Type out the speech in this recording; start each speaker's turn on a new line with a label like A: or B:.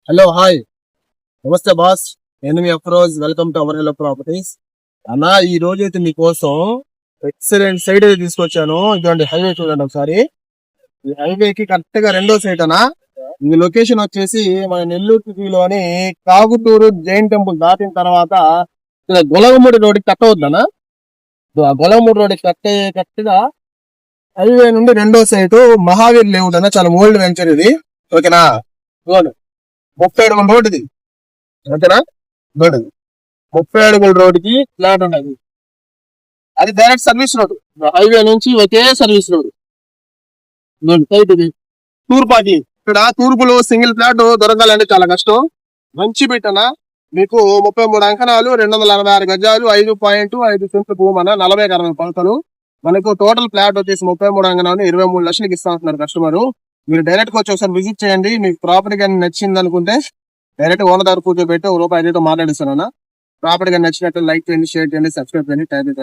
A: Hello hi, నమస్తే boss. నేను మీ Afroz. Welcome to our Hello Properties. అన్న, ఈ రోజు అయితే మీకోసం ఎక్సలెంట్ సైట్ అయితే తీసుకొచ్చాను. ఇటువంటి హైవే చూడండి ఒకసారి. ఈ హైవేకి కరెక్ట్ గా రెండో సైట్ అన్న. ఈ లొకేషన్ వచ్చేసి మన నెల్లూరులోని కాగుటూరు జైన్ టెంపుల్ దాటిన తర్వాత గొలగమూడి రోడ్డుకి కట్ అవుద్దన్న. ఆ గొలగమూడి రోడ్డుకి కరెక్ట్గా హైవే నుండి రెండో సైటు మహావీర్ లేవుడ్ అన్న. చాలా ఓల్డ్ వెంచర్ ఇది. ఓకేనా? 30 అడుగుల రోడ్ ఇది. ఓకేనా? రోడ్ 30 అడుగుల రోడ్డుకి ఫ్లాట్ ఉండదు. అది డైరెక్ట్ సర్వీస్ రోడ్. హైవే నుంచి ఒకే సర్వీస్ రోడ్. సైట్ ఇది తూర్పాకి. ఇక్కడ తూర్పులో సింగిల్ ఫ్లాట్ దొరకాలంటే చాలా కష్టం. మంచి బిట్టన మీకు 33 అంకణాలు, 286 గజాలు, 5.5 సెంట్లు భూమన, 40-60 పలకలు. మనకు టోటల్ ఫ్లాట్ వచ్చేసి 33 అంకణాలు 23 లక్షలకి ఇస్తా ఉంటున్నారు కస్టమర్. మీరు డైరెక్ట్ గా వచ్చి ఒకసారి విజిట్ చేయండి. మీకు ప్రాపర్టీ కానీ నచ్చింది అనుకుంటే డైరెక్ట్ ఓనర్ దగ్గర కూర్చోబెట్టి ₹5 మాట్లాడిస్తాను. ప్రాపర్టీ కానీ నచ్చినట్టు లైక్ చేయండి, షేర్ చేయండి, సబ్స్క్రైబ్ చేయండి.